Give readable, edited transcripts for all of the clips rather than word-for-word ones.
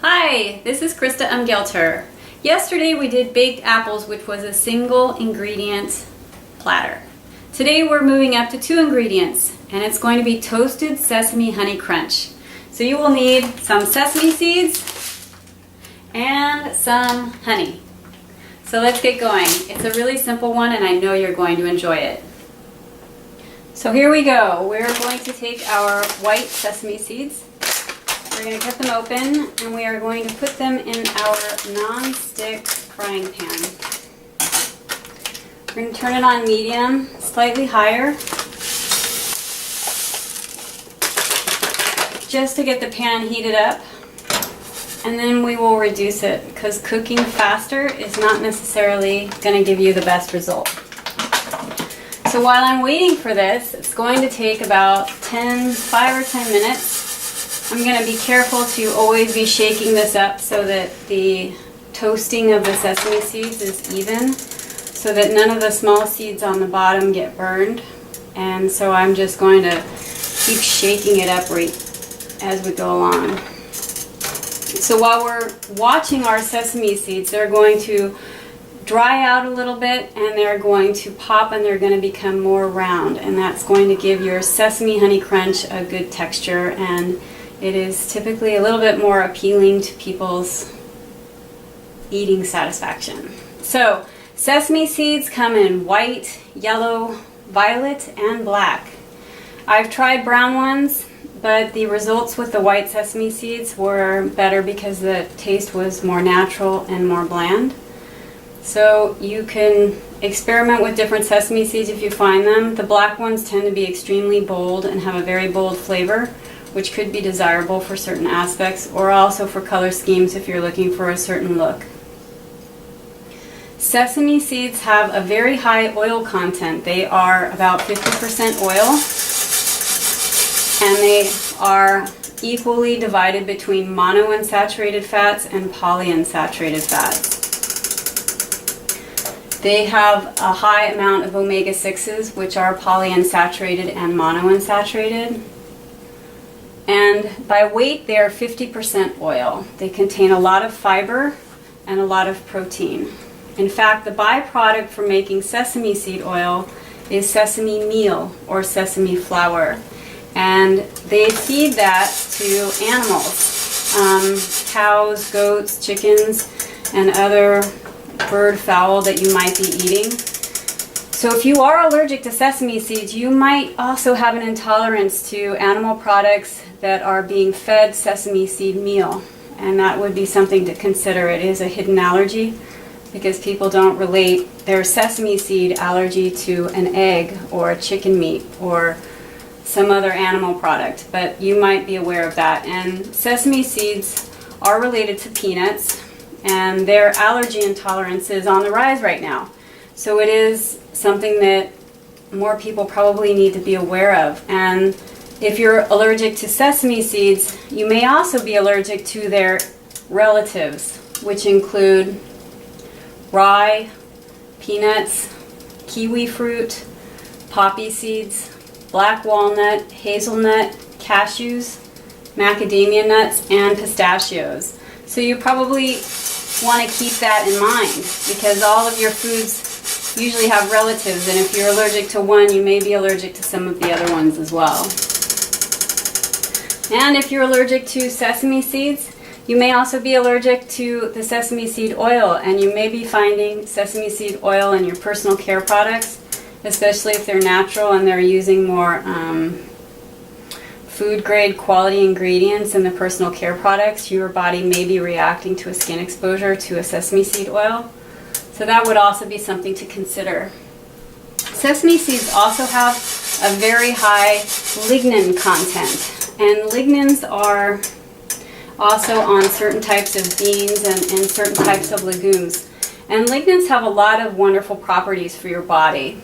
Hi, this is Krista Umgelter. Yesterday we did baked apples, which was a single ingredient platter. Today we're moving up to 2 ingredients, and it's going to be toasted sesame honey crunch. So you will need some sesame seeds and some honey. So let's get going. It's a really simple one and I know you're going to enjoy it. So here we go. We're going to take our white sesame seeds. We're going to cut them open and we are going to put them in our non-stick frying pan. We're going to turn it on medium, slightly higher, just to get the pan heated up. And then we will reduce it because cooking faster is not necessarily going to give you the best result. So while I'm waiting for this, it's going to take about 5 or 10 minutes. I'm going to be careful to always be shaking this up so that the toasting of the sesame seeds is even, so that none of the small seeds on the bottom get burned. And so I'm just going to keep shaking it up right as we go along. So while we're watching our sesame seeds, they're going to dry out a little bit and they're going to pop and they're going to become more round, and that's going to give your sesame honey crunch a good texture, and it is typically a little bit more appealing to people's eating satisfaction. So sesame seeds come in white, yellow, violet, and black. I've tried brown ones, but the results with the white sesame seeds were better because the taste was more natural and more bland. So you can experiment with different sesame seeds if you find them. The black ones tend to be extremely bold and have a very bold flavor, which could be desirable for certain aspects, or also for color schemes if you're looking for a certain look. Sesame seeds have a very high oil content. They are about 50% oil, and they are equally divided between monounsaturated fats and polyunsaturated fats. They have a high amount of omega-6s, which are polyunsaturated and monounsaturated. And by weight, they are 50% oil. They contain a lot of fiber and a lot of protein. In fact, the byproduct for making sesame seed oil is sesame meal or sesame flour. And they feed that to animals, cows, goats, chickens, and other bird fowl that you might be eating. So if you are allergic to sesame seeds, you might also have an intolerance to animal products that are being fed sesame seed meal, and that would be something to consider. It is a hidden allergy because people don't relate their sesame seed allergy to an egg or a chicken meat or some other animal product, but you might be aware of that. And sesame seeds are related to peanuts, and their allergy intolerance is on the rise right now. So it is something that more people probably need to be aware of. And if you're allergic to sesame seeds, you may also be allergic to their relatives, which include rye, peanuts, kiwi fruit, poppy seeds, black walnut, hazelnut, cashews, macadamia nuts, and pistachios. So you probably want to keep that in mind because all of your foods usually have relatives, and if you're allergic to one, you may be allergic to some of the other ones as well. And if you're allergic to sesame seeds, you may also be allergic to the sesame seed oil, and you may be finding sesame seed oil in your personal care products, especially if they're natural and they're using more food grade quality ingredients in the personal care products. Your body may be reacting to a skin exposure to a sesame seed oil. So that would also be something to consider. Sesame seeds also have a very high lignin content. And lignans are also on certain types of beans and certain types of legumes. And lignans have a lot of wonderful properties for your body.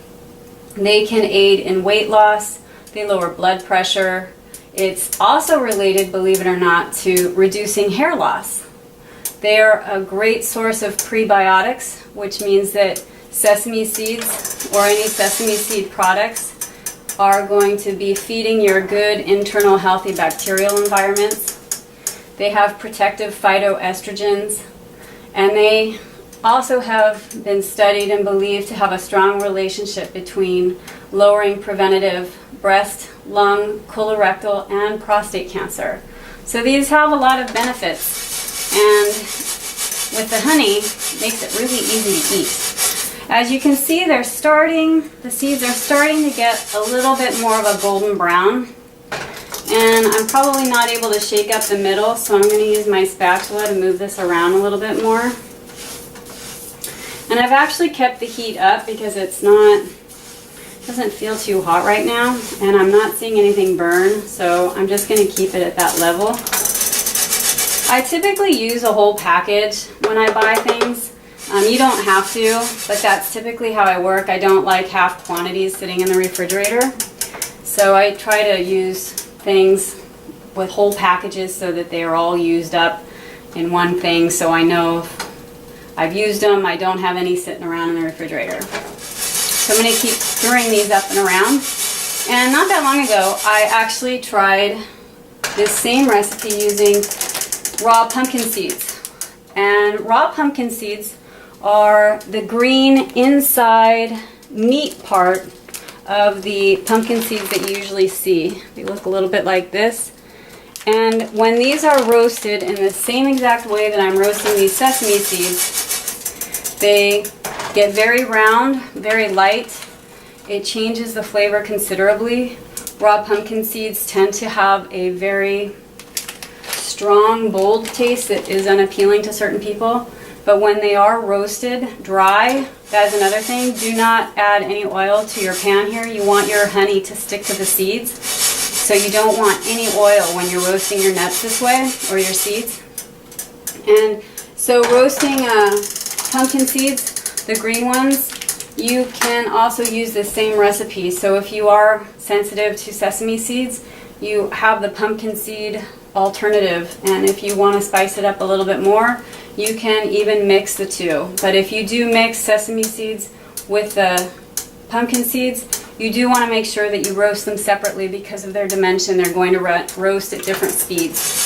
They can aid in weight loss, they lower blood pressure. It's also related, believe it or not, to reducing hair loss. They are a great source of prebiotics, which means that sesame seeds or any sesame seed products are going to be feeding your good internal healthy bacterial environments. They have protective phytoestrogens, and they also have been studied and believed to have a strong relationship between lowering preventative breast, lung, colorectal, and prostate cancer. So these have a lot of benefits, and with the honey, it makes it really easy to eat. As you can see, the seeds are starting to get a little bit more of a golden brown. And I'm probably not able to shake up the middle, so I'm going to use my spatula to move this around a little bit more. And I've actually kept the heat up because it doesn't feel too hot right now, and I'm not seeing anything burn, so I'm just going to keep it at that level. I typically use a whole package when I buy things. You don't have to, but that's typically how I work. I don't like half quantities sitting in the refrigerator, so I try to use things with whole packages so that they are all used up in one thing, so I know if I've used them, I don't have any sitting around in the refrigerator. So I'm going to keep stirring these up and around. And not that long ago, I actually tried this same recipe using raw pumpkin seeds. And raw pumpkin seeds are the green inside meat part of the pumpkin seeds that you usually see. They look a little bit like this. And when these are roasted in the same exact way that I'm roasting these sesame seeds, they get very round, very light. It changes the flavor considerably. Raw pumpkin seeds tend to have a very strong, bold taste that is unappealing to certain people. But when they are roasted dry, that is another thing. Do not add any oil to your pan here. You want your honey to stick to the seeds. So you don't want any oil when you're roasting your nuts this way, or your seeds. And so roasting pumpkin seeds, the green ones, you can also use the same recipe. So if you are sensitive to sesame seeds, you have the pumpkin seed alternative. And if you want to spice it up a little bit more, you can even mix the two. But if you do mix sesame seeds with the pumpkin seeds, you do want to make sure that you roast them separately because of their dimension. They're going to roast at different speeds.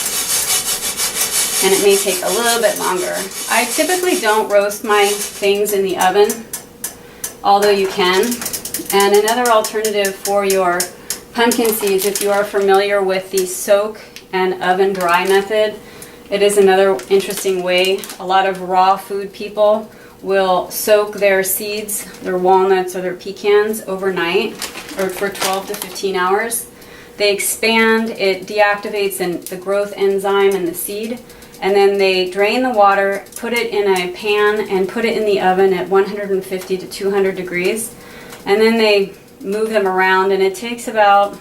And it may take a little bit longer. I typically don't roast my things in the oven, although you can. And another alternative for your pumpkin seeds, if you are familiar with the soak and oven dry method, it is another interesting way. A lot of raw food people will soak their seeds, their walnuts or their pecans overnight or for 12 to 15 hours. They expand, it deactivates the growth enzyme in the seed, and then they drain the water, put it in a pan, and put it in the oven at 150 to 200 degrees. And then they move them around, and it takes about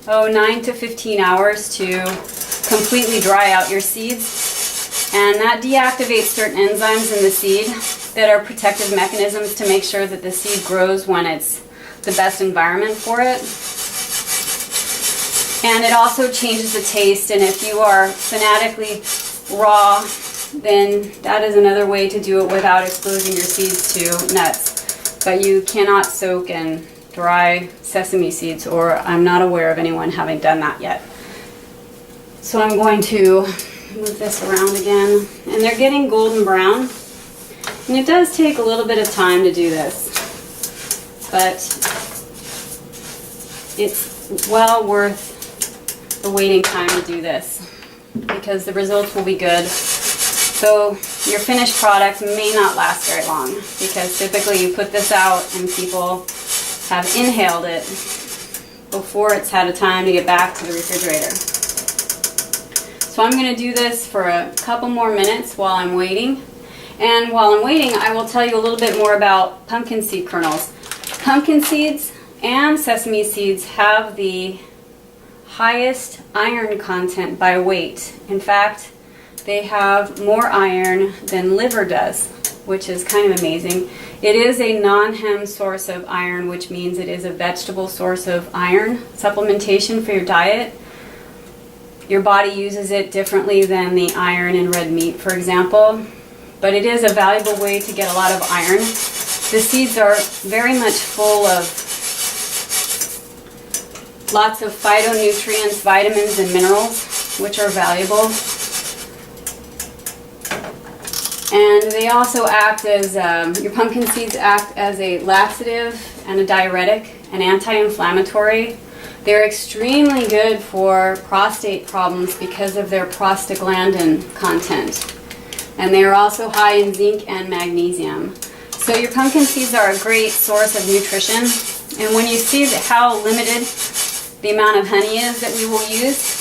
9 to 15 hours to completely dry out your seeds. And that deactivates certain enzymes in the seed that are protective mechanisms to make sure that the seed grows when it's the best environment for it. And it also changes the taste, and if you are fanatically raw, then that is another way to do it without exposing your seeds to nuts. But you cannot soak and dry sesame seeds, or I'm not aware of anyone having done that yet. So I'm going to move this around again, and they're getting golden brown. And it does take a little bit of time to do this, but it's well worth the waiting time to do this because the results will be good. So your finished product may not last very long because typically you put this out and people have inhaled it before it's had a time to get back to the refrigerator. So I'm going to do this for a couple more minutes while I'm waiting. And while I'm waiting, I will tell you a little bit more about pumpkin seed kernels. Pumpkin seeds and sesame seeds have the highest iron content by weight. In fact, they have more iron than liver does, which is kind of amazing. It is a non-hem source of iron, which means it is a vegetable source of iron supplementation for your diet. Your body uses it differently than the iron in red meat, for example, but it is a valuable way to get a lot of iron. The seeds are very much full of lots of phytonutrients, vitamins, and minerals. which are valuable. And they also act as, your pumpkin seeds act as a laxative and a diuretic, an anti-inflammatory. They're extremely good for prostate problems because of their prostaglandin content. And they are also high in zinc and magnesium. So your pumpkin seeds are a great source of nutrition. And when you see how limited the amount of honey is that we will use,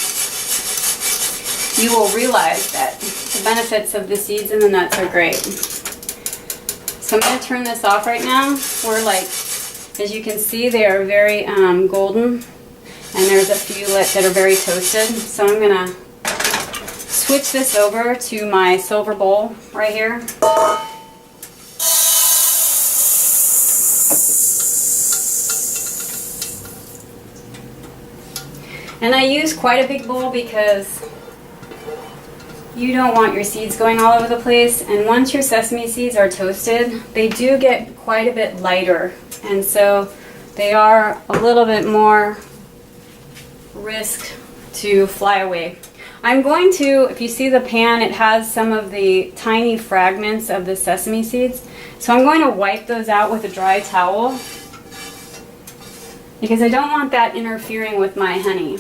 you will realize that the benefits of the seeds and the nuts are great. So I'm going to turn this off right now. We're like, as you can see, they are very golden, and there's a few that are very toasted. So I'm going to switch this over to my silver bowl right here. And I use quite a big bowl because you don't want your seeds going all over the place. And once your sesame seeds are toasted, they do get quite a bit lighter. And so they are a little bit more risk to fly away. I'm going to, if you see the pan, it has some of the tiny fragments of the sesame seeds. So I'm going to wipe those out with a dry towel because I don't want that interfering with my honey.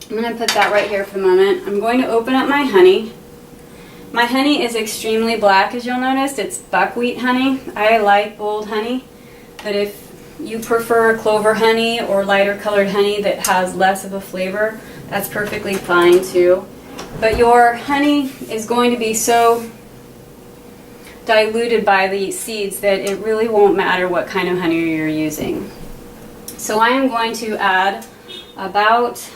I'm going to put that right here for the moment. I'm going to open up my honey. My honey is extremely black, as you'll notice. It's buckwheat honey. I like bold honey, but if you prefer clover honey or lighter colored honey that has less of a flavor, that's perfectly fine too. But your honey is going to be so diluted by the seeds that it really won't matter what kind of honey you're using. So I am going to add about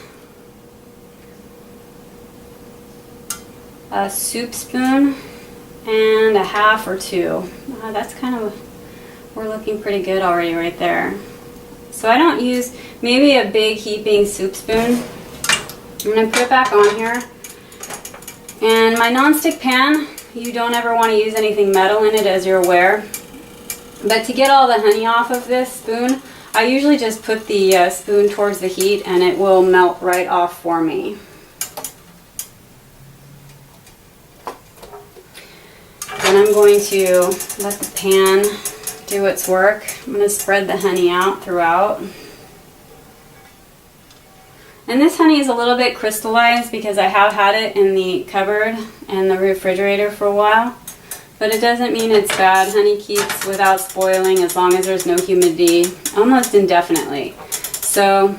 a soup spoon and a half or two. That's kind of, we're looking pretty good already right there. So I don't use maybe a big heaping soup spoon. I'm going to put it back on here. And my nonstick pan, you don't ever want to use anything metal in it, as you're aware. But to get all the honey off of this spoon, I usually just put the spoon towards the heat and it will melt right off for me. Then I'm going to let the pan do its work. I'm going to spread the honey out throughout. And this honey is a little bit crystallized because I have had it in the cupboard and the refrigerator for a while. But it doesn't mean it's bad. Honey keeps without spoiling as long as there's no humidity, almost indefinitely. So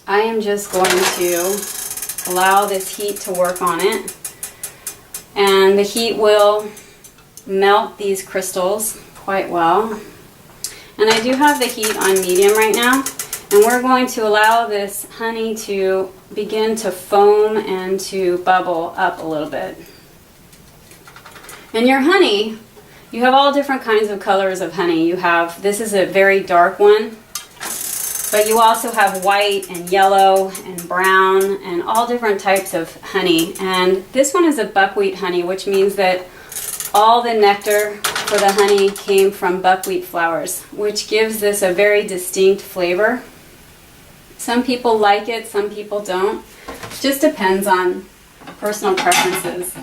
I am just going to allow this heat to work on it. And the heat will melt these crystals quite well. And I do have the heat on medium right now. And we're going to allow this honey to begin to foam and to bubble up a little bit. And your honey, you have all different kinds of colors of honey. You have, this is a very dark one, but you also have white and yellow and brown and all different types of honey. And this one is a buckwheat honey, which means that all the nectar for the honey came from buckwheat flowers, which gives this a very distinct flavor. Some people like it, some people don't. It just depends on personal preferences.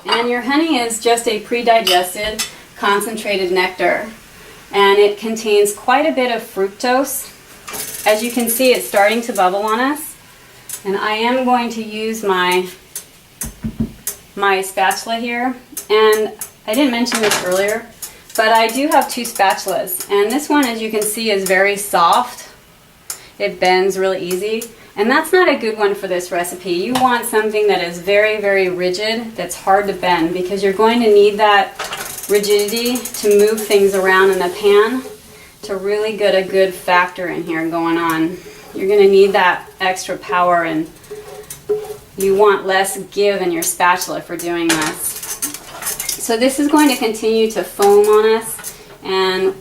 And your honey is just a pre-digested, concentrated nectar. And it contains quite a bit of fructose. As you can see, it's starting to bubble on us. And I am going to use my spatula here. And I didn't mention this earlier, but I do have two spatulas. And this one, as you can see, is very soft. It bends really easy. And that's not a good one for this recipe. You want something that is very, very rigid, that's hard to bend, because you're going to need that rigidity to move things around in the pan to really get a good factor in here going on. You're going to need that extra power, and you want less give in your spatula for doing this. So this is going to continue to foam on us, and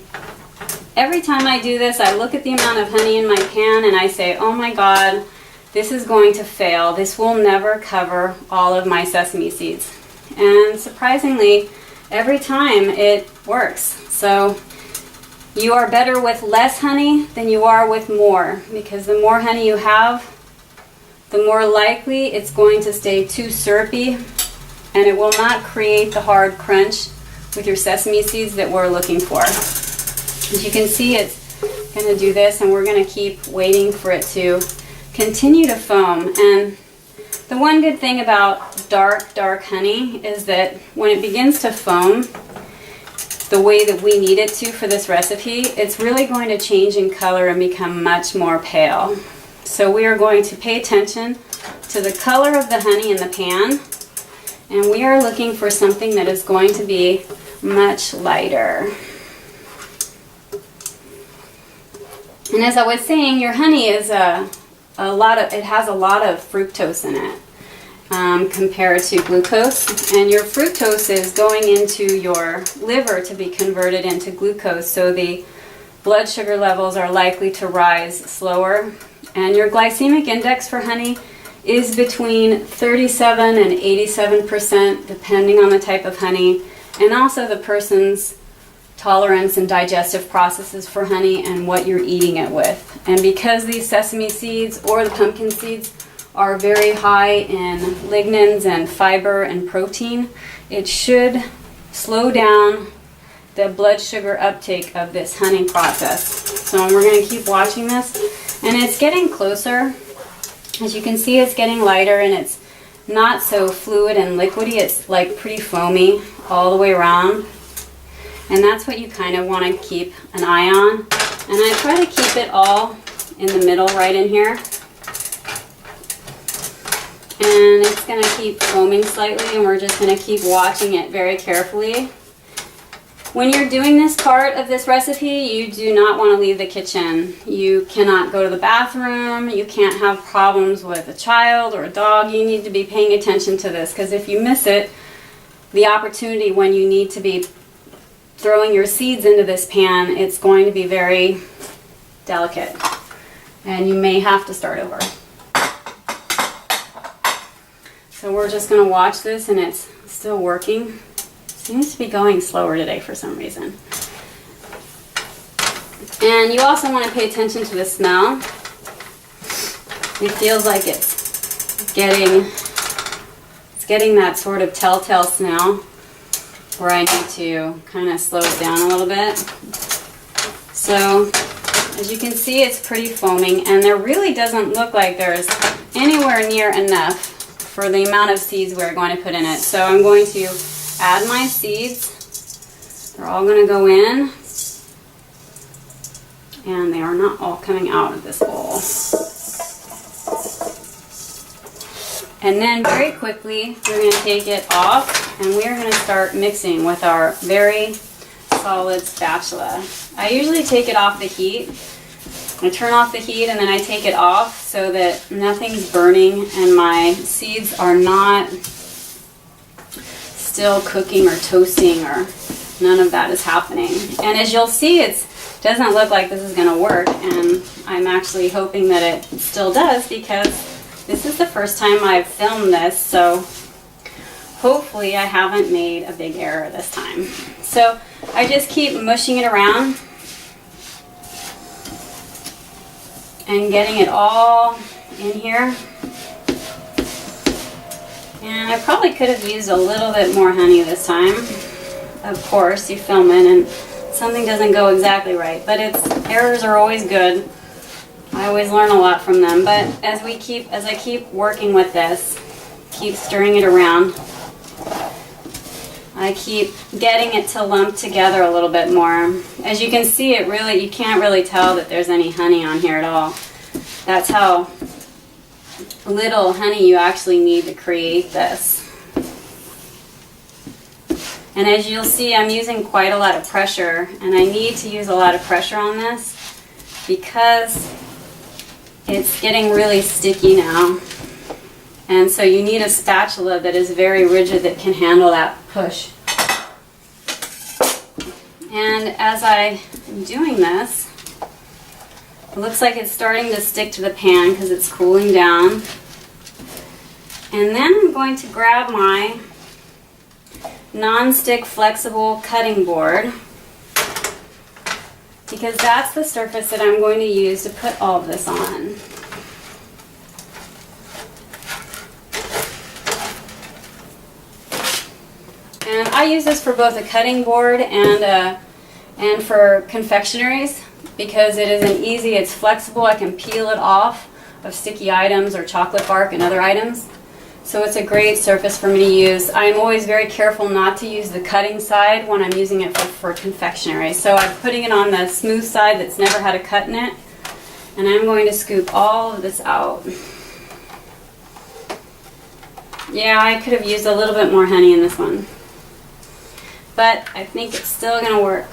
every time I do this, I look at the amount of honey in my pan and I say, oh my God, this is going to fail. This will never cover all of my sesame seeds. And surprisingly, every time it works. So you are better with less honey than you are with more, because the more honey you have, the more likely it's going to stay too syrupy, and it will not create the hard crunch with your sesame seeds that we're looking for. As you can see, it's going to do this, and we're going to keep waiting for it to continue to foam. And the one good thing about dark honey is that when it begins to foam the way that we need it to for this recipe, it's really going to change in color and become much more pale. So we are going to pay attention to the color of the honey in the pan, and we are looking for something that is going to be much lighter. And as I was saying, your honey is it has a lot of fructose in it compared to glucose, and your fructose is going into your liver to be converted into glucose, so the blood sugar levels are likely to rise slower. And your glycemic index for honey is between 37 and 87%, depending on the type of honey, and also the person's tolerance and digestive processes for honey and what you're eating it with. And because these sesame seeds or the pumpkin seeds are very high in lignans and fiber and protein, it should slow down the blood sugar uptake of this honey process. So we're going to keep watching this, and it's getting closer. As you can see, it's getting lighter, and it's not so fluid and liquidy. It's like pretty foamy all the way around, and that's what you kind of want to keep an eye on. And I try to keep it all in the middle right in here, and it's going to keep foaming slightly, and we're just going to keep watching it very carefully. When you're doing this part of this recipe, you do not want to leave the kitchen. You cannot go to the bathroom. You can't have problems with a child or a dog. You need to be paying attention to this, because if you miss it, the opportunity when you need to be throwing your seeds into this pan, it's going to be very delicate, and you may have to start over. So we're just going to watch this, and it's still working. Seems to be going slower today for some reason. And you also want to pay attention to the smell. It feels like it's getting that sort of telltale smell where I need to kind of slow it down a little bit. So as you can see, it's pretty foaming, and there really doesn't look like there's anywhere near enough for the amount of seeds we're going to put in it. So I'm going to add my seeds. They're all going to go in, and they are not all coming out of this bowl. And then very quickly we're going to take it off, and we're going to start mixing with our very solid spatula. I usually take it off the heat. I turn off the heat, and then I take it off so that nothing's burning and my seeds are not still cooking or toasting, or none of that is happening. And as you'll see, it doesn't look like this is going to work, and I'm actually hoping that it still does, because this is the first time I've filmed this, so hopefully I haven't made a big error this time. So I just keep mushing it around and getting it all in here. And I probably could have used a little bit more honey this time. Of course, you film it and something doesn't go exactly right, but errors are always good. I always learn a lot from them. But as I keep working with this, keep stirring it around, I keep getting it to lump together a little bit more. As you can see, you can't really tell that there's any honey on here at all. That's how little honey you actually need to create this. And as you'll see, I'm using quite a lot of pressure, and I need to use a lot of pressure on this because it's getting really sticky now. And so you need a spatula that is very rigid that can handle that push. And as I am doing this, it looks like it's starting to stick to the pan because it's cooling down. And then I'm going to grab my non-stick flexible cutting board, because that's the surface that I'm going to use to put all of this on. And I use this for both a cutting board and for confectionaries because it is it's flexible. I can peel it off of sticky items or chocolate bark and other items. So it's a great surface for me to use. I'm always very careful not to use the cutting side when I'm using it for confectionery. So I'm putting it on the smooth side that's never had a cut in it. And I'm going to scoop all of this out. Yeah, I could have used a little bit more honey in this one. But I think it's still going to work.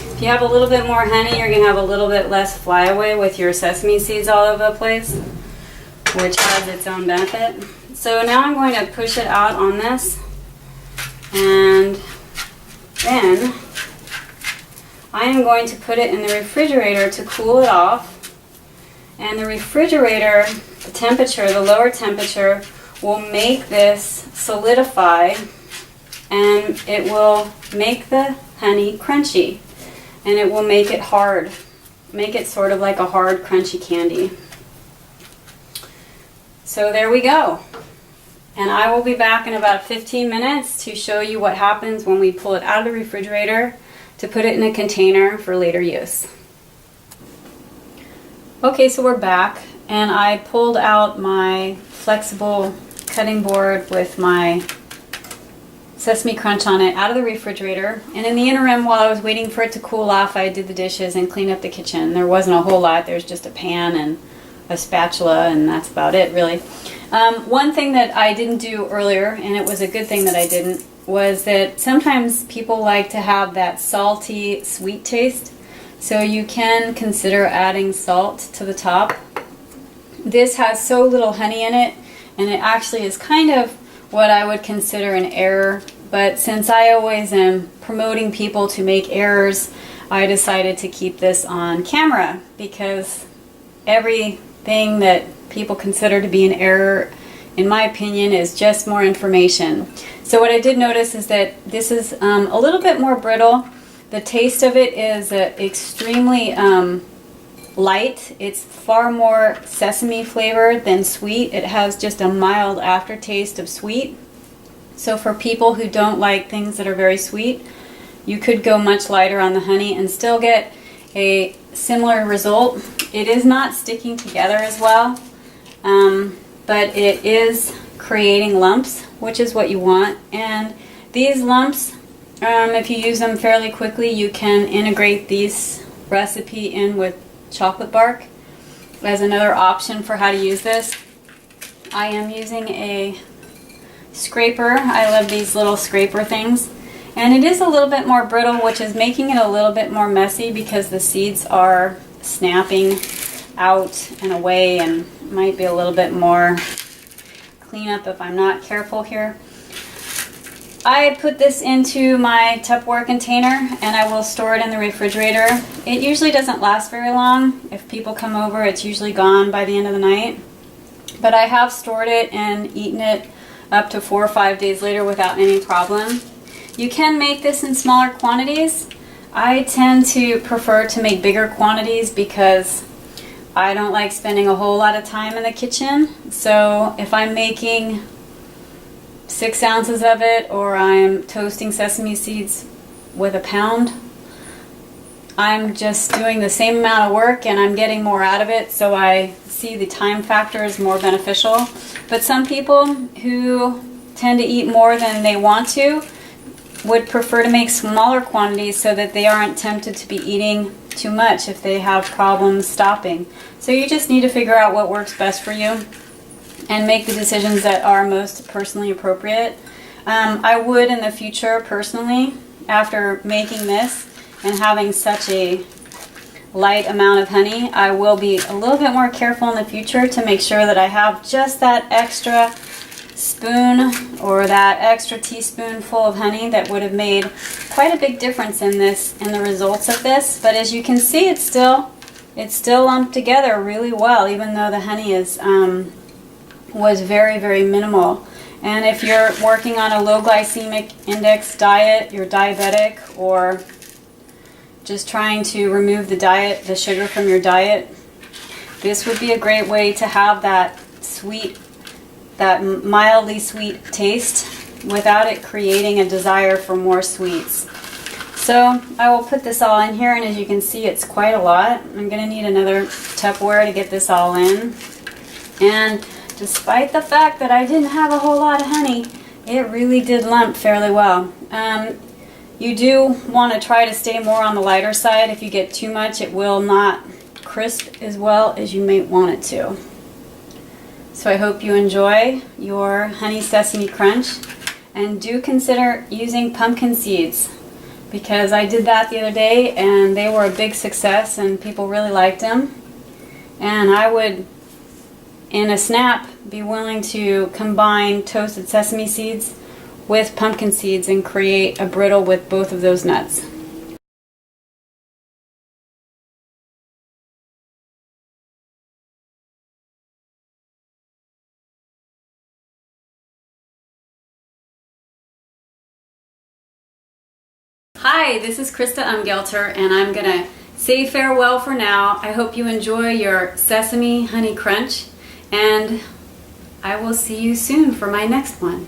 If you have a little bit more honey, you're going to have a little bit less flyaway with your sesame seeds all over the place, which has its own benefit. So now I'm going to push it out on this, and then I am going to put it in the refrigerator to cool it off. And the refrigerator, the temperature, the lower temperature, will make this solidify, and it will make the honey crunchy. And it will make it hard, make it sort of like a hard, crunchy candy. So there we go. And I will be back in about 15 minutes to show you what happens when we pull it out of the refrigerator to put it in a container for later use. Okay, so we're back, and I pulled out my flexible cutting board with my Sesame Crunch on it out of the refrigerator, and in the interim while I was waiting for it to cool off, I did the dishes and cleaned up the kitchen. There wasn't a whole lot. There's just a pan and a spatula, and that's about it really. One thing that I didn't do earlier, and it was a good thing that I didn't, was that sometimes people like to have that salty sweet taste, so you can consider adding salt to the top. This has so little honey in it, and it actually is kind of what I would consider an error. But since I always am promoting people to make errors, I decided to keep this on camera, because everything that people consider to be an error, in my opinion, is just more information. So what I did notice is that this is a little bit more brittle. The taste of it is extremely light. It's far more sesame flavored than sweet. It has just a mild aftertaste of sweet. So for people who don't like things that are very sweet, you could go much lighter on the honey and still get a similar result. It is not sticking together as well, but it is creating lumps, which is what you want. And these lumps, if you use them fairly quickly, you can integrate this recipe in with chocolate bark as another option for how to use this. I am using a scraper. I love these little scraper things, and it is a little bit more brittle, which is making it a little bit more messy because the seeds are snapping out and away, and might be a little bit more cleanup if I'm not careful here. I put this into my Tupperware container, and I will store it in the refrigerator. It usually doesn't last very long. If people come over, it's usually gone by the end of the night. But I have stored it and eaten it up to 4 or 5 days later without any problem. You can make this in smaller quantities. I tend to prefer to make bigger quantities because I don't like spending a whole lot of time in the kitchen. So if I'm making 6 ounces of it, or I'm toasting sesame seeds with a pound, I'm just doing the same amount of work and I'm getting more out of it, so I see the time factor is more beneficial. But some people who tend to eat more than they want to would prefer to make smaller quantities so that they aren't tempted to be eating too much if they have problems stopping. So you just need to figure out what works best for you and make the decisions that are most personally appropriate. I would in the future, personally, after making this and having such a light amount of honey, I will be a little bit more careful in the future to make sure that I have just that extra spoon or that extra teaspoonful of honey that would have made quite a big difference in the results of this. But as you can see, it's still lumped together really well, even though the honey is was very, very minimal. And if you're working on a low glycemic index diet, you're diabetic, or just trying to remove the sugar from your diet, this would be a great way to have that sweet, that mildly sweet taste without it creating a desire for more sweets. So I will put this all in here, and as you can see, it's quite a lot. I'm going to need another Tupperware to get this all in. And despite the fact that I didn't have a whole lot of honey, it really did lump fairly well. You do want to try to stay more on the lighter side. If you get too much, it will not crisp as well as you may want it to. So I hope you enjoy your honey sesame crunch, and do consider using pumpkin seeds, because I did that the other day and they were a big success and people really liked them. And I would, in a snap, be willing to combine toasted sesame seeds with pumpkin seeds and create a brittle with both of those nuts. Hi, this is Krista Umgelter, and I'm going to say farewell for now. I hope you enjoy your Sesame Honey Crunch, and I will see you soon for my next one.